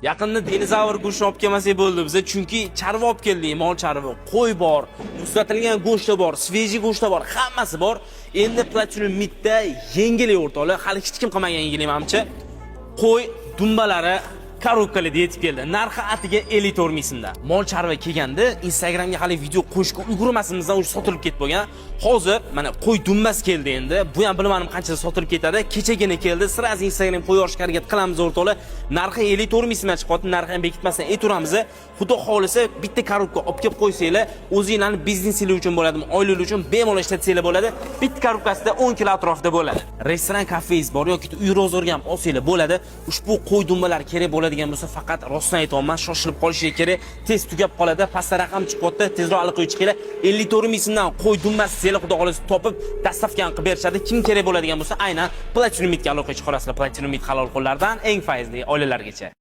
Yaqinda dinozavr go'shti olib kelmasak bo'ldi biza, chunki chorva olib keldik, mol chorva, qo'y bor, muzlatilgan go'shti bor, sveji go'shti bor, hammasi bor. Endi Platinum Meatda yengil o'rtoqlar, hali hech kim qilmagan yengil menimcha. Qo'y dumbalari korobkalarda yetib keldi. Narxi atiga 54 ming so'mda. Mol chorva kelganda Instagramga hali video qo'yishga ulgurmasimizdan o'zi sotilib ketib bo'lgan. Hozir mana qo'y dumbas keldi endi. Bu ham bilmadim qanchada sotilib ketadi. Kechagina keldi. Sirasi Instagram qo'y yorishga harakat qilamiz o'rtoqlar. Narxi 54 ming so'mdan chiqyapti. Narxi ham bekitmasdan ayturamiz. Xudo xolisa bitta korobka olib kelib qo'ysanglar, o'zingizlarning biznesinglar uchun bo'ladimi, oilalar uchun bemalol ishlatsanglar bo'ladi. Bitta korobkasida 10 kilo atrofida bo'ladi. Restoran, kafeyiz bor yoki uy rozorga ham olsanglar bo'ladi. Ushbu qo'y dumbalar kerak bo'ladigan bo'lsa, faqat rostdan aytayapman, shoshilib qolishingiz kerak. Tez tugab qoladi. Pastda raqam chiqyapti. Tezroq aloqaga chiqinglar. 54 ming so'mdan qo'y dumbasi sizlar xudo xolisa topib, dastavkani qilib berishadi. Kim kerak bo'ladigan bo'lsa, aynan Platinum Meatga aloqaga chiqarasizlar. Platinum Meat halol qo'llardan eng faizli oilalargacha.